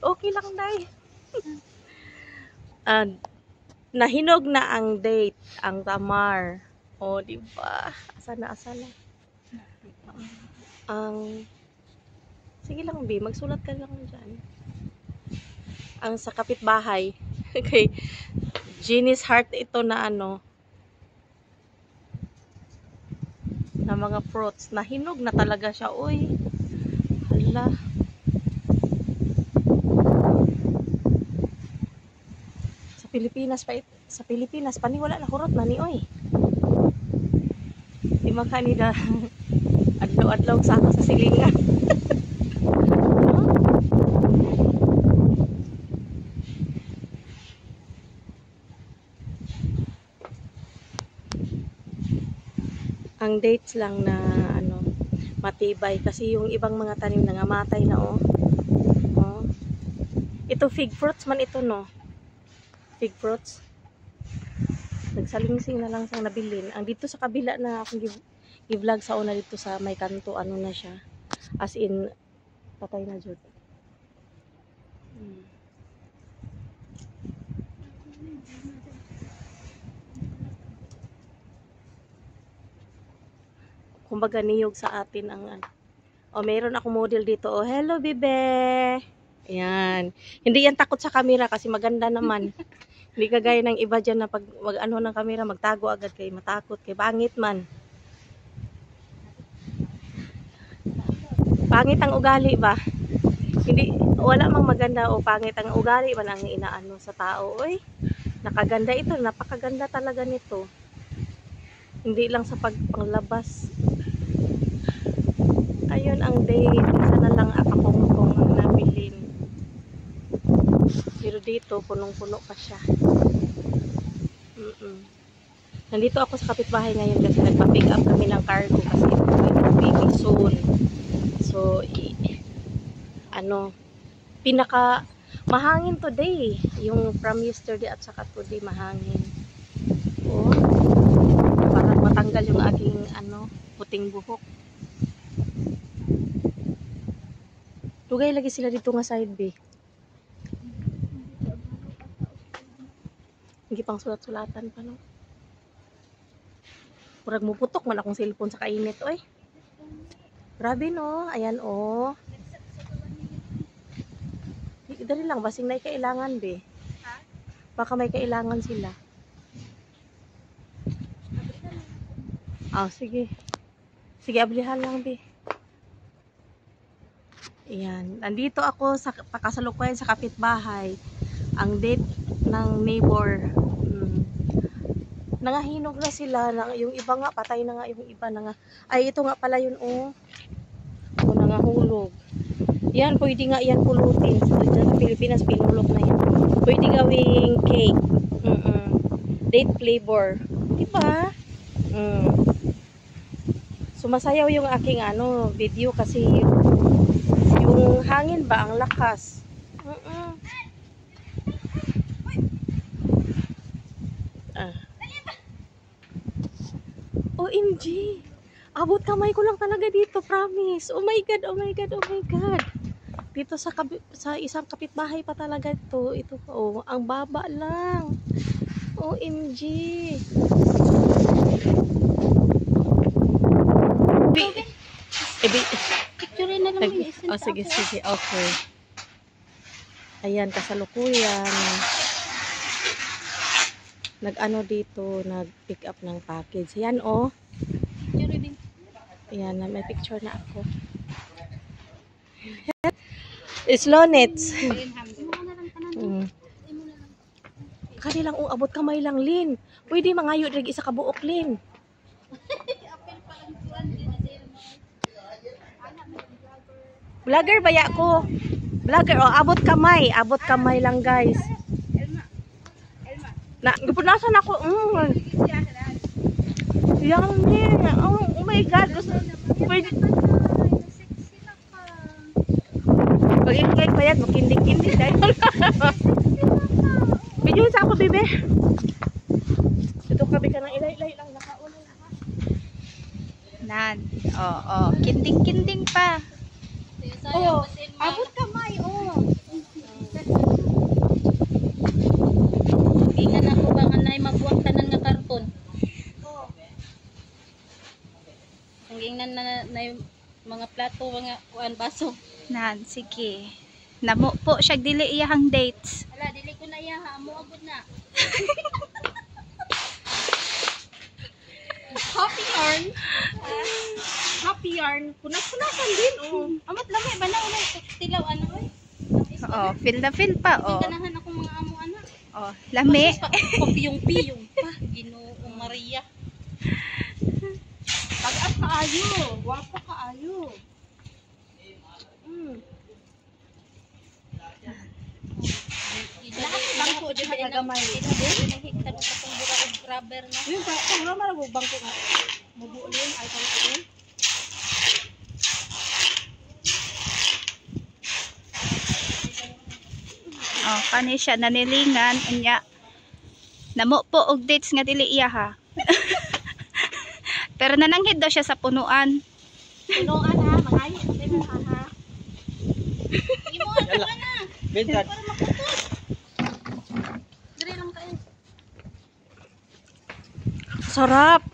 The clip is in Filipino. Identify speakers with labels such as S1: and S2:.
S1: Okay lang, day. Nahinog na ang date, ang tamar. O, diba? Asa na. Sige lang, B. Magsulat ka lang dyan. Ang sa kapitbahay. Kay Jeannie's Heart ito na na mga fruits. Nahinog na talaga siya. Uy. Hala. Sa Pilipinas paniwala na kurot na ni oy. Di makanida adlaw-adlaw sa silingan. Ang dates lang na matibay kasi yung ibang mga tanim nangamatay na oh. Ito fig fruits man ito no. Fig fruits. Nagsalingsing na lang sang nabilin. Ang dito sa kabila na akong i-vlog sa una dito sa may kanto na siya. As in patay na jud. Kumbaga niyog sa atin ang meron ako model dito. Oh, hello bebe. Ayan. Hindi yan takot sa camera kasi maganda naman. Hindi kagaya ng iba dyan na pag ng camera magtago agad kay matakot kay pangit man. Pangit ang ugali ba? Hindi wala mang maganda o pangit ang ugali man ang inaano sa tao. Oy, nakaganda ito, napakaganda talaga nito. Hindi lang sa panglabas. Ayun ang date. Isa na lang akapungkong ang nabilin. Pero dito, punong-puno pa siya. Nandito ako sa kapitbahay ngayon kasi nagpa-pick up kami ng cargo kasi ito baby soon. So, pinaka mahangin today. Yung from yesterday at saka today mahangin. Oh, para matanggal yung aking puting buhok. Tugay lagi sila dito nga side B. Hindi pang sulat-sulatan pa no. Murag muputok man akong cellphone sa kainit oy. Grabe no. Ayan oh. Dali lang basing may kailangan be. Baka may kailangan sila. Sige. Sige, ablihan lang be. Ayan. Nandito ako sa pakasalukuyan sa kapitbahay. Ang date ng neighbor. Nangahinog na sila. Yung iba nga, patay na nga yung iba. Ay, ito nga pala yun oh. Nangahulog. Yan, pwede nga yan pulutin. Sa Pilipinas, pinulok na yan. Pwede gawing cake. Date flavor. Diba? Sumasayaw yung aking video kasi yung hangin ba ang lakas. OMG. Abot kamay ko lang talaga dito, promise. Oh my god, oh my god, oh my god. Dito sa isang kapitbahay pa talaga ito. Ito oh, ang baba lang. OMG.
S2: Picture na lang yung isin.
S1: Sige, okay. Ayan, kasalukuyan. Dito, nag-pick up ng package. Ayan, oh.
S2: Picture din.
S1: Ayan, may picture na ako. Slonets. Kanilang abot kamay lang, Lin. Pwede mangayo drag isa ka buok, Lin. Vlogger baya ko. Vlogger, abot kamay lang, guys. Gupunasan ako. Yan niya. Oh my god. Pwede. Pag-ingay pa yan, makindig-kindig dahil. Bidyo sa ako, bebe. Ito kabi ka ng ilay-ilay lang. Nakauna na ha.
S2: Nan. Oo. Kinding-kinding pa.
S1: Oh, abot kamay, oh.
S2: Nay mga plato, mga kuan baso.
S3: Nan, sige. Namo po siya dili iyahang dates.
S2: Wala, dili ko na iya ha. Amo abot na.
S1: Happy yarn. Happy yarn. Punas-punasan din, oh.
S2: Amot lami ba na ulo tilaw ano oy.
S3: Oh, feel na feel pa. Oh.
S2: Ganahan ako mga amo ana.
S3: Oh, lami.
S2: Piyong-piyong pa. Ginoong Maria.
S1: Pag-at kaayo. Wapo kaayo.
S2: Lahat bangko jud na gamay. Hikta sa tong bura og rubber na.
S1: Yung pa, kung naman ang bangko nga. Mabuulin, ay pang-ulin.
S3: Oh, kani siya nanilingan unya. Namo po og dates nga dili iya ha. Pero nananghid daw siya sa punuan.
S1: Punuan ha, mangayo. Sabi mo ha.
S2: Imo ato na.
S4: Bintad.
S2: Para makutos. Dire lang kayo.
S1: Sarap.